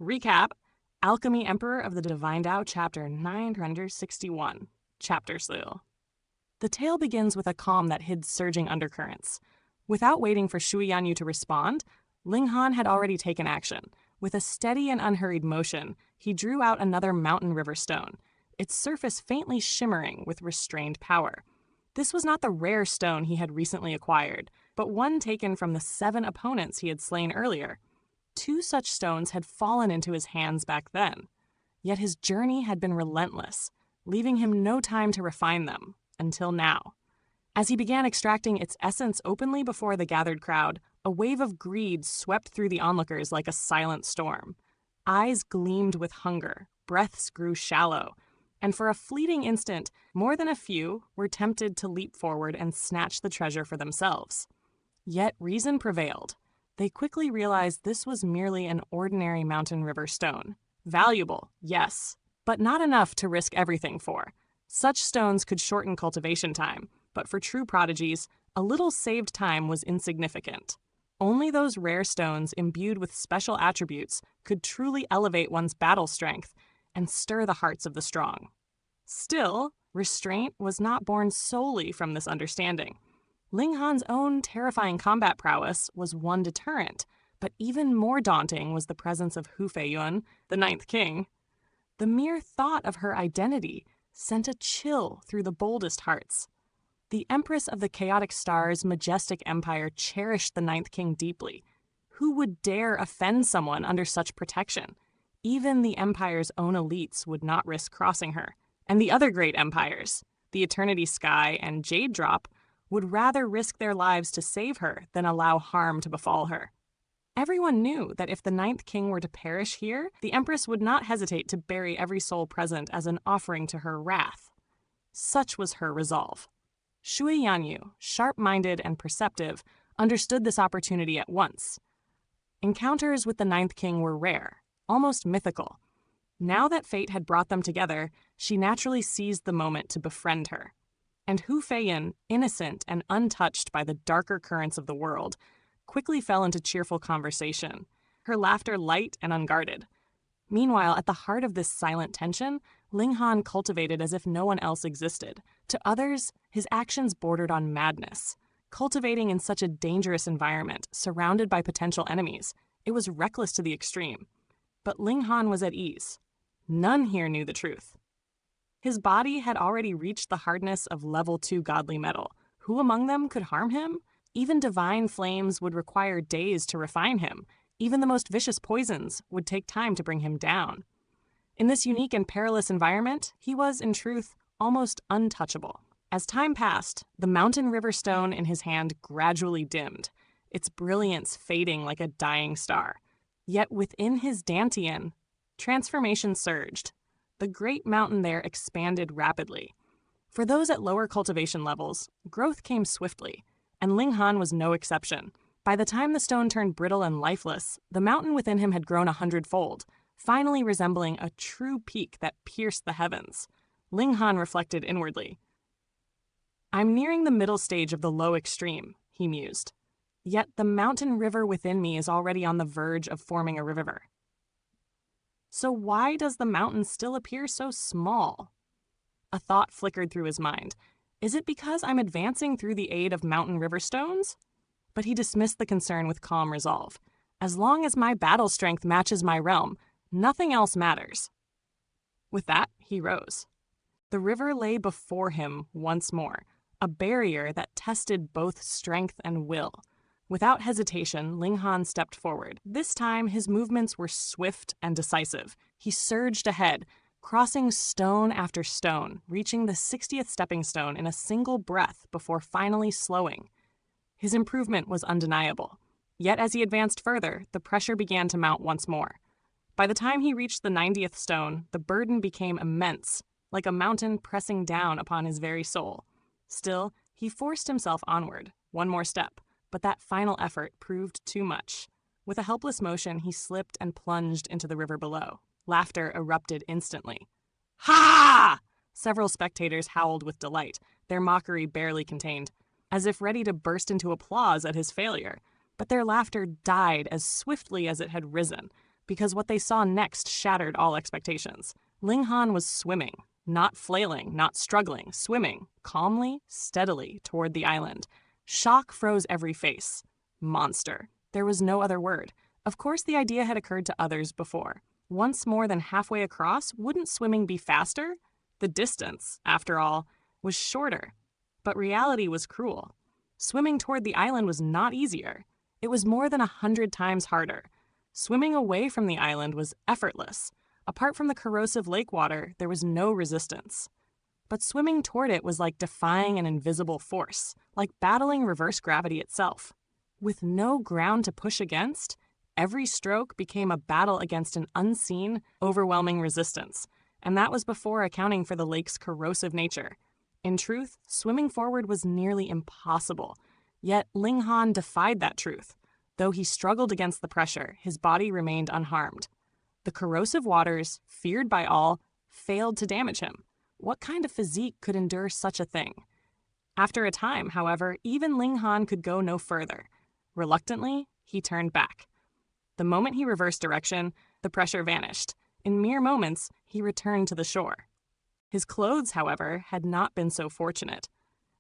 Recap: Alchemy Emperor of the Divine Dao, Chapter 961, Chapter Slew. The tale begins with a calm that hid surging undercurrents. Without waiting for Shui Yanyu to respond, Ling Han had already taken action. With a steady and unhurried motion, he drew out another mountain river stone, its surface faintly shimmering with restrained power. This was not the rare stone he had recently acquired, but one taken from the 7 opponents he had slain earlier. 2 such stones had fallen into his hands back then. Yet his journey had been relentless, leaving him no time to refine them, until now. As he began extracting its essence openly before the gathered crowd, a wave of greed swept through the onlookers like a silent storm. Eyes gleamed with hunger, breaths grew shallow, and for a fleeting instant, more than a few were tempted to leap forward and snatch the treasure for themselves. Yet reason prevailed. They quickly realized this was merely an ordinary mountain river stone. Valuable, yes, but not enough to risk everything for. Such stones could shorten cultivation time, but for true prodigies, a little saved time was insignificant. Only those rare stones imbued with special attributes could truly elevate one's battle strength and stir the hearts of the strong. Still, restraint was not born solely from this understanding. Ling Han's own terrifying combat prowess was one deterrent, but even more daunting was the presence of Hu Feiyun, the 9th king. The mere thought of her identity sent a chill through the boldest hearts. The Empress of the Chaotic Star's majestic empire cherished the 9th king deeply. Who would dare offend someone under such protection? Even the empire's own elites would not risk crossing her. And the other great empires, the Eternity Sky and Jade Drop, would rather risk their lives to save her than allow harm to befall her. Everyone knew that if the 9th king were to perish here, the Empress would not hesitate to bury every soul present as an offering to her wrath. Such was her resolve. Shui Yanyu, sharp-minded and perceptive, understood this opportunity at once. Encounters with the 9th king were rare, almost mythical. Now that fate had brought them together, she naturally seized the moment to befriend her. And Hu Feiyun, innocent and untouched by the darker currents of the world, quickly fell into cheerful conversation, her laughter light and unguarded. Meanwhile, at the heart of this silent tension, Ling Han cultivated as if no one else existed. To others, his actions bordered on madness. Cultivating in such a dangerous environment, surrounded by potential enemies, it was reckless to the extreme. But Ling Han was at ease. None here knew the truth. His body had already reached the hardness of level 2 godly metal. Who among them could harm him? Even divine flames would require days to refine him. Even the most vicious poisons would take time to bring him down. In this unique and perilous environment, he was, in truth, almost untouchable. As time passed, the mountain river stone in his hand gradually dimmed, its brilliance fading like a dying star. Yet within his dantian, transformation surged. The great mountain there expanded rapidly. For those at lower cultivation levels, growth came swiftly, and Ling Han was no exception. By the time the stone turned brittle and lifeless, the mountain within him had grown 100-fold, finally resembling a true peak that pierced the heavens. Ling Han reflected inwardly. "I'm nearing the middle stage of the low extreme," he mused. "Yet the mountain river within me is already on the verge of forming a river. So why does the mountain still appear so small?" A thought flickered through his mind. Is it because I'm advancing through the aid of mountain river stones? But he dismissed the concern with calm resolve. As long as my battle strength matches my realm, nothing else matters. With that, he rose. The river lay before him once more, a barrier that tested both strength and will. Without hesitation, Ling Han stepped forward. This time, his movements were swift and decisive. He surged ahead, crossing stone after stone, reaching the 60th stepping stone in a single breath before finally slowing. His improvement was undeniable. Yet as he advanced further, the pressure began to mount once more. By the time he reached the 90th stone, the burden became immense, like a mountain pressing down upon his very soul. Still, he forced himself onward, one more step. But that final effort proved too much. With a helpless motion, he slipped and plunged into the river below. Laughter erupted instantly. "Ha!" Several spectators howled with delight, their mockery barely contained, as if ready to burst into applause at his failure. But their laughter died as swiftly as it had risen. because what they saw next shattered all expectations. Ling Han was swimming, not flailing, not struggling, swimming, calmly, steadily, toward the island. Shock froze every face. Monster. There was no other word. Of course, the idea had occurred to others before. Once more than halfway across, wouldn't swimming be faster? The distance, after all, was shorter. But reality was cruel. Swimming toward the island was not easier. It was more than 100 times harder. Swimming away from the island was effortless. Apart from the corrosive lake water, there was no resistance. But swimming toward it was like defying an invisible force, like battling reverse gravity itself. With no ground to push against, every stroke became a battle against an unseen, overwhelming resistance, and that was before accounting for the lake's corrosive nature. In truth, swimming forward was nearly impossible, yet Ling Han defied that truth. Though he struggled against the pressure, his body remained unharmed. The corrosive waters, feared by all, failed to damage him. What kind of physique could endure such a thing? After a time, however, even Ling Han could go no further. Reluctantly, he turned back. The moment he reversed direction, the pressure vanished. In mere moments, he returned to the shore. His clothes, however, had not been so fortunate.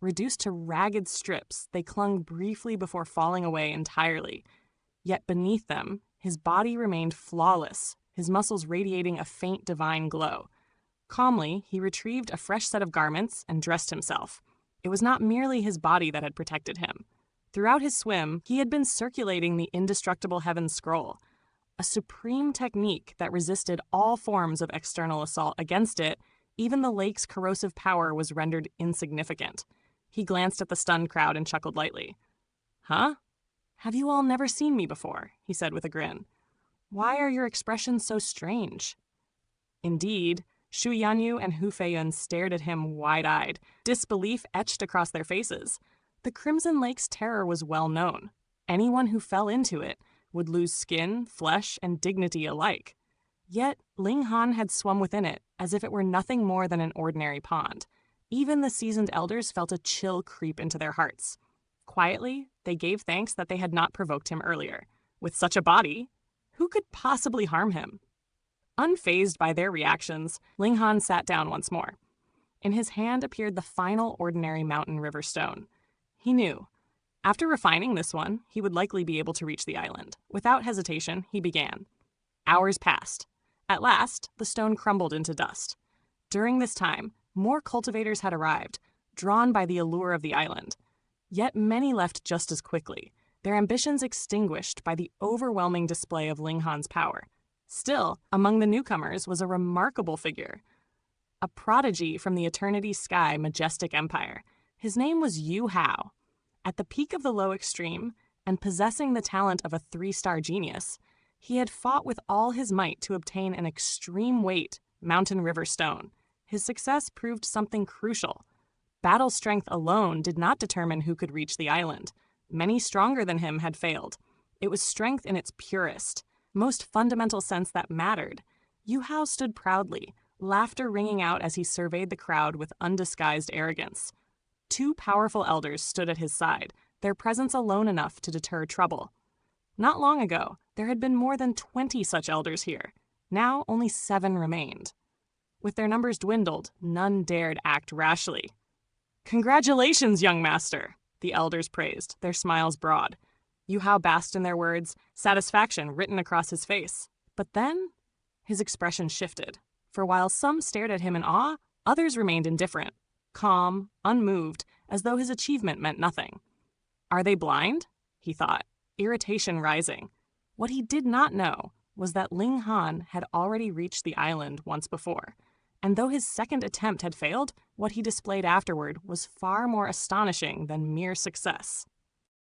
Reduced to ragged strips, they clung briefly before falling away entirely. Yet beneath them, his body remained flawless, his muscles radiating a faint divine glow. Calmly, he retrieved a fresh set of garments and dressed himself. It was not merely his body that had protected him. Throughout his swim, he had been circulating the indestructible Heaven Scroll, a supreme technique that resisted all forms of external assault. Against it, even the lake's corrosive power was rendered insignificant. He glanced at the stunned crowd and chuckled lightly. "Huh? Have you all never seen me before?" he said with a grin. "Why are your expressions so strange?" Indeed, Shu Yanyu and Hu Feiyun stared at him wide-eyed, disbelief etched across their faces. The Crimson Lake's terror was well known. Anyone who fell into it would lose skin, flesh, and dignity alike. Yet Ling Han had swum within it, as if it were nothing more than an ordinary pond. Even the seasoned elders felt a chill creep into their hearts. Quietly, they gave thanks that they had not provoked him earlier. With such a body, who could possibly harm him? Unfazed by their reactions, Ling Han sat down once more. In his hand appeared the final ordinary mountain river stone. He knew. After refining this one, he would likely be able to reach the island. Without hesitation, he began. Hours passed. At last, the stone crumbled into dust. During this time, more cultivators had arrived, drawn by the allure of the island. Yet many left just as quickly, their ambitions extinguished by the overwhelming display of Ling Han's power. Still, among the newcomers was a remarkable figure, a prodigy from the eternity sky majestic empire. His name was You Hao. At the peak of the low extreme, and possessing the talent of a 3-star genius, he had fought with all his might to obtain an extreme weight mountain river stone. His success proved something crucial. Battle strength alone did not determine who could reach the island. Many stronger than him had failed. It was strength in its purest, most fundamental sense that mattered. You Hao stood proudly, laughter ringing out as he surveyed the crowd with undisguised arrogance. 2 powerful elders stood at his side, their presence alone enough to deter trouble. Not long ago, there had been more than 20 such elders here. Now only 7 remained. With their numbers dwindled, none dared act rashly. "Congratulations, young master," the elders praised, their smiles broad. You Hao basked in their words, satisfaction written across his face. But then, his expression shifted. For while some stared at him in awe, others remained indifferent, calm, unmoved, as though his achievement meant nothing. Are they blind? He thought, irritation rising. What he did not know was that Ling Han had already reached the island once before. And though his second attempt had failed, what he displayed afterward was far more astonishing than mere success.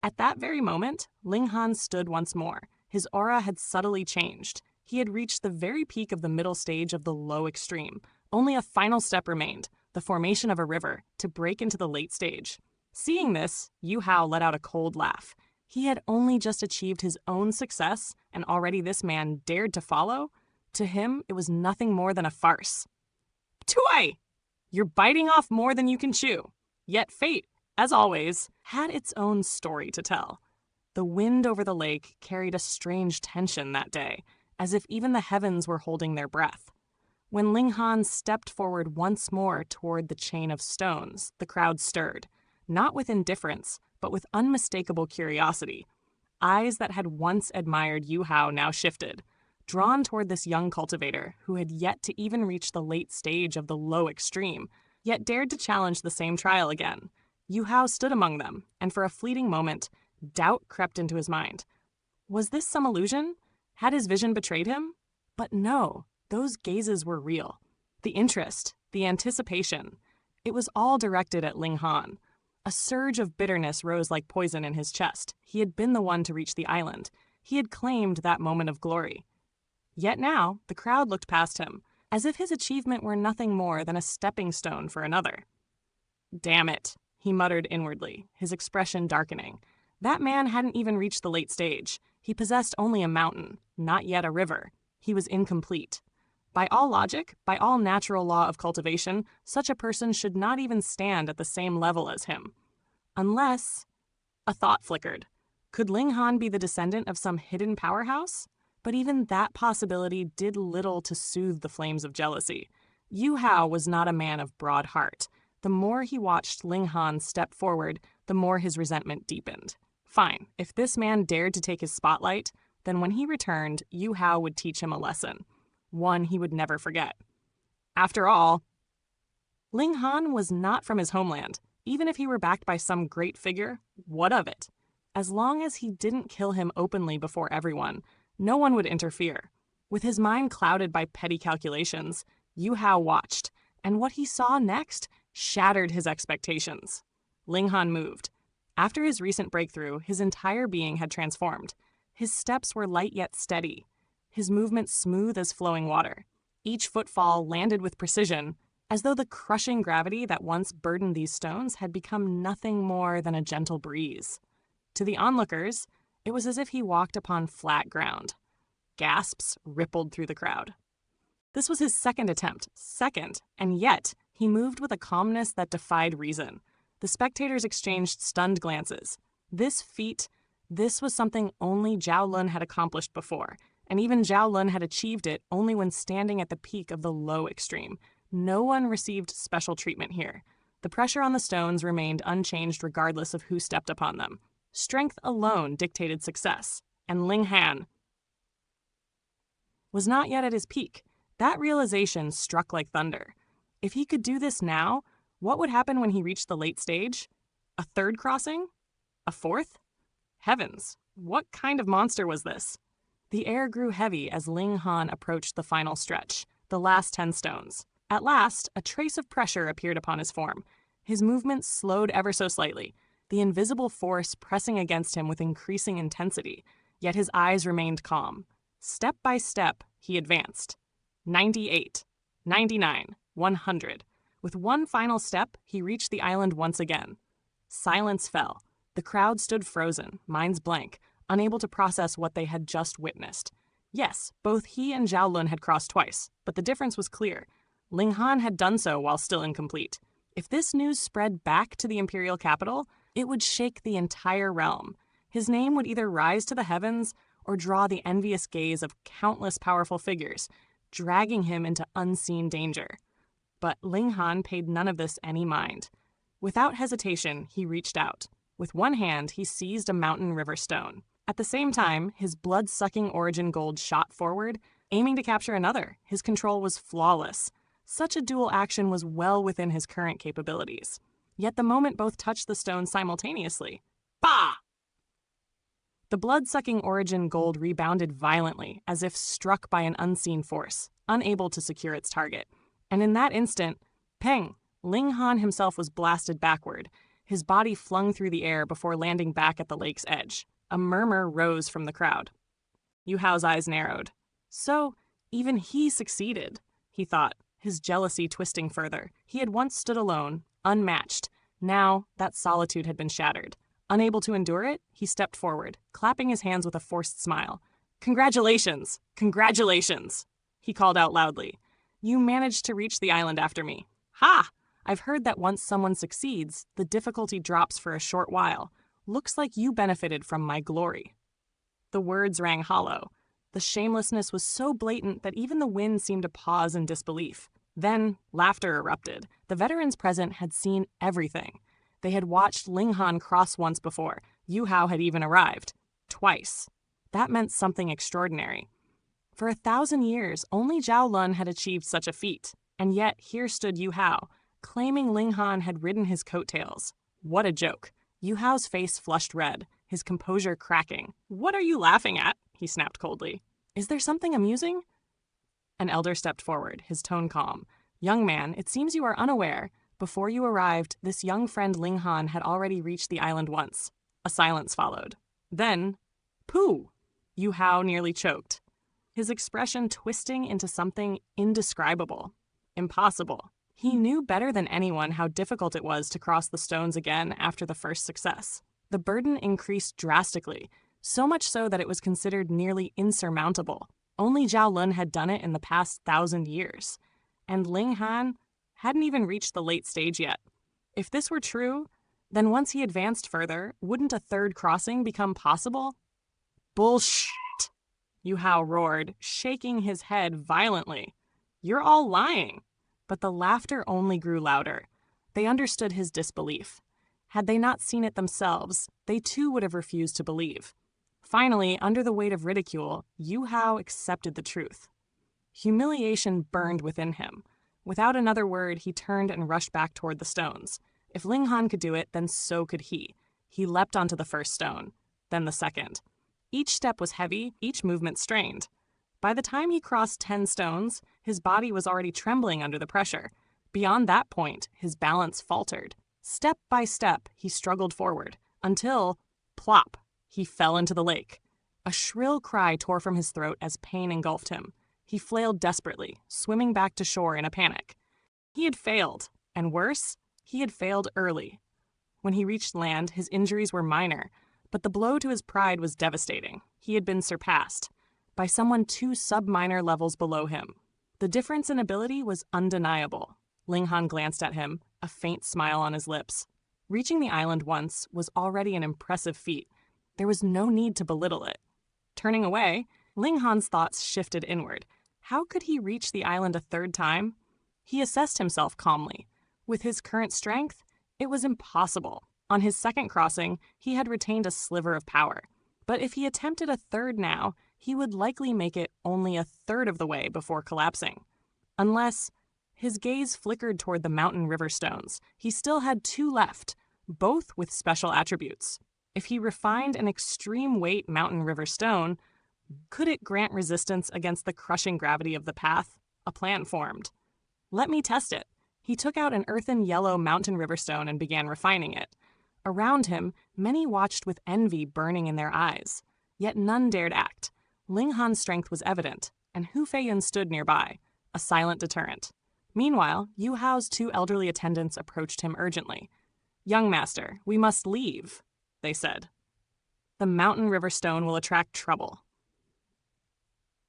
At that very moment, Ling Han stood once more. His aura had subtly changed. He had reached the very peak of the middle stage of the low extreme. Only a final step remained, the formation of a river, to break into the late stage. Seeing this, You Hao let out a cold laugh. He had only just achieved his own success, and already this man dared to follow? To him, it was nothing more than a farce. "Tuai! You're biting off more than you can chew." Yet fate, as always, had its own story to tell. The wind over the lake carried a strange tension that day. as if even the heavens were holding their breath. When Ling Han stepped forward once more toward the chain of stones, the crowd stirred, not with indifference, but with unmistakable curiosity. Eyes that had once admired You Hao now shifted, drawn toward this young cultivator who had yet to even reach the late stage of the low extreme, yet dared to challenge the same trial again. You Hao stood among them, and for a fleeting moment, doubt crept into his mind. Was this some illusion? Had his vision betrayed him? But no, those gazes were real. The interest, the anticipation, it was all directed at Ling Han. A surge of bitterness rose like poison in his chest. He had been the one to reach the island. He had claimed that moment of glory. Yet now, the crowd looked past him, as if his achievement were nothing more than a stepping stone for another. Damn it, he muttered inwardly, his expression darkening. That man hadn't even reached the late stage. He possessed only a mountain, not yet a river. He was incomplete. By all logic, by all natural law of cultivation, such a person should not even stand at the same level as him. Unless... A thought flickered. Could Ling Han be the descendant of some hidden powerhouse? But even that possibility did little to soothe the flames of jealousy. You Hao was not a man of broad heart. The more he watched Ling Han step forward, the more his resentment deepened. Fine, if this man dared to take his spotlight, then when he returned, You Hao would teach him a lesson. One he would never forget. After all, Ling Han was not from his homeland. Even if he were backed by some great figure, what of it? As long as he didn't kill him openly before everyone, no one would interfere. With his mind clouded by petty calculations, You Hao watched, and what he saw next shattered his expectations. Ling Han moved. After his recent breakthrough, his entire being had transformed. His steps were light yet steady, his movements smooth as flowing water. Each footfall landed with precision, as though the crushing gravity that once burdened these stones had become nothing more than a gentle breeze. To the onlookers, it was as if he walked upon flat ground. Gasps rippled through the crowd. This was his second attempt, and yet he moved with a calmness that defied reason. The spectators exchanged stunned glances. This feat, this was something only Zhao Lun had accomplished before, and even Zhao Lun had achieved it only when standing at the peak of the low extreme. No one received special treatment here. The pressure on the stones remained unchanged regardless of who stepped upon them. Strength alone dictated success, and Ling Han was not yet at his peak. That realization struck like thunder. If he could do this now, what would happen when he reached the late stage? A third crossing? A fourth? Heavens, what kind of monster was this? The air grew heavy as Ling Han approached the final stretch, the last 10 stones. At last, a trace of pressure appeared upon his form. His movements slowed ever so slightly, the invisible force pressing against him with increasing intensity, yet his eyes remained calm. Step by step, he advanced. 98, 99, 100. With one final step, he reached the island once again. Silence fell. The crowd stood frozen, minds blank, unable to process what they had just witnessed. Yes, both he and Zhao Lun had crossed twice, but the difference was clear. Ling Han had done so while still incomplete. If this news spread back to the imperial capital, it would shake the entire realm. His name would either rise to the heavens or draw the envious gaze of countless powerful figures, dragging him into unseen danger. But Ling Han paid none of this any mind. Without hesitation, he reached out. With one hand, he seized a mountain river stone. At the same time, his blood-sucking origin gold shot forward, aiming to capture another. His control was flawless. Such a dual action was well within his current capabilities. Yet the moment both touched the stone simultaneously. Bah! The blood-sucking origin gold rebounded violently, as if struck by an unseen force, unable to secure its target. And in that instant, peng, Ling Han himself was blasted backward, his body flung through the air before landing back at the lake's edge. A murmur rose from the crowd. You Hao's eyes narrowed. So, even he succeeded, he thought, his jealousy twisting further. He had once stood alone, unmatched. Now, that solitude had been shattered. Unable to endure it, he stepped forward, clapping his hands with a forced smile. "Congratulations! Congratulations!" he called out loudly. "You managed to reach the island after me. Ha! I've heard that once someone succeeds, the difficulty drops for a short while. Looks like you benefited from my glory." The words rang hollow. The shamelessness was so blatant that even the wind seemed to pause in disbelief. Then, laughter erupted. The veterans present had seen everything. They had watched Ling Han cross once before. You Hao had even arrived. Twice. That meant something extraordinary. For 1,000 years, only Zhao Lun had achieved such a feat. And yet, here stood You Hao, claiming Ling Han had ridden his coattails. What a joke. You Hao's face flushed red, his composure cracking. "What are you laughing at?" he snapped coldly. "Is there something amusing?" An elder stepped forward, his tone calm. "Young man, it seems you are unaware. Before you arrived, this young friend Ling Han had already reached the island once." A silence followed. Then, "Pooh!" You Hao nearly choked, his expression twisting into something indescribable. Impossible. He knew better than anyone how difficult it was to cross the stones again after the first success. The burden increased drastically, so much so that it was considered nearly insurmountable. Only Zhao Lun had done it in the past 1,000 years, and Ling Han hadn't even reached the late stage yet. If this were true, then once he advanced further, wouldn't a third crossing become possible? "Bullshit!" You Hao roared, shaking his head violently. "You're all lying." But the laughter only grew louder. They understood his disbelief. Had they not seen it themselves, they too would have refused to believe. Finally, under the weight of ridicule, You Hao accepted the truth. Humiliation burned within him. Without another word, he turned and rushed back toward the stones. If Ling Han could do it, then so could he. He leapt onto the first stone, then the second. Each step was heavy, each movement strained. By the time he crossed 10 stones, his body was already trembling under the pressure. Beyond that point, his balance faltered. Step by step, he struggled forward, until, plop, he fell into the lake. A shrill cry tore from his throat as pain engulfed him. He flailed desperately, swimming back to shore in a panic. He had failed, and worse, he had failed early. When he reached land, his injuries were minor, but the blow to his pride was devastating. He had been surpassed by someone 2 sub-minor levels below him. The difference in ability was undeniable. Ling Han glanced at him, a faint smile on his lips. Reaching the island once was already an impressive feat. There was no need to belittle it. Turning away, Ling Han's thoughts shifted inward. How could he reach the island a third time? He assessed himself calmly. With his current strength, it was impossible. On his second crossing, he had retained a sliver of power. But if he attempted a third now, he would likely make it only a third of the way before collapsing. Unless, his gaze flickered toward the mountain river stones. He still had 2 left, both with special attributes. If he refined an extreme weight mountain river stone, could it grant resistance against the crushing gravity of the path? A plan formed. "Let me test it." He took out an earthen yellow mountain river stone and began refining it. Around him, many watched with envy burning in their eyes. Yet none dared act. Ling Han's strength was evident, and Hu Feiyun stood nearby, a silent deterrent. Meanwhile, You Hao's 2 elderly attendants approached him urgently. "Young master, we must leave," they said. "The mountain river stone will attract trouble."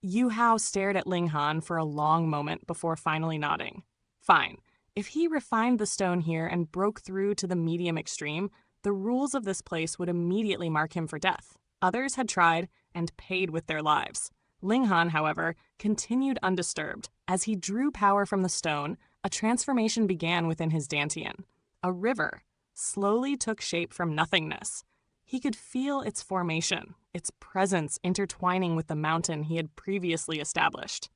You Hao stared at Ling Han for a long moment before finally nodding. Fine. If he refined the stone here and broke through to the medium extreme, the rules of this place would immediately mark him for death. Others had tried and paid with their lives. Ling Han, however, continued undisturbed. As he drew power from the stone, a transformation began within his dantian. A river slowly took shape from nothingness. He could feel its formation, its presence intertwining with the mountain he had previously established.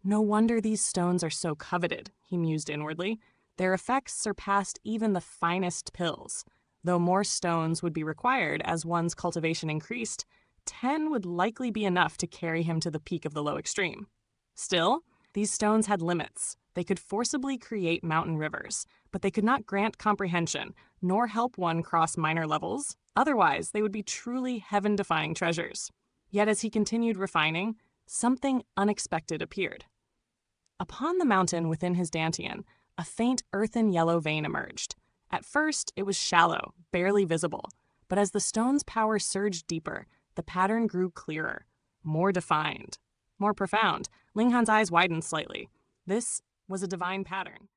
No wonder these stones are so coveted, he mused inwardly. Their effects surpassed even the finest pills. Though more stones would be required as one's cultivation increased, 10 would likely be enough to carry him to the peak of the low extreme. Still, these stones had limits. They could forcibly create mountain rivers, but they could not grant comprehension, nor help one cross minor levels. Otherwise, they would be truly heaven-defying treasures. Yet as he continued refining, something unexpected appeared. Upon the mountain within his dantian, a faint earthen yellow vein emerged. At first, it was shallow, barely visible, but as the stone's power surged deeper, the pattern grew clearer, more defined, more profound. Ling Han's eyes widened slightly. This was a divine pattern.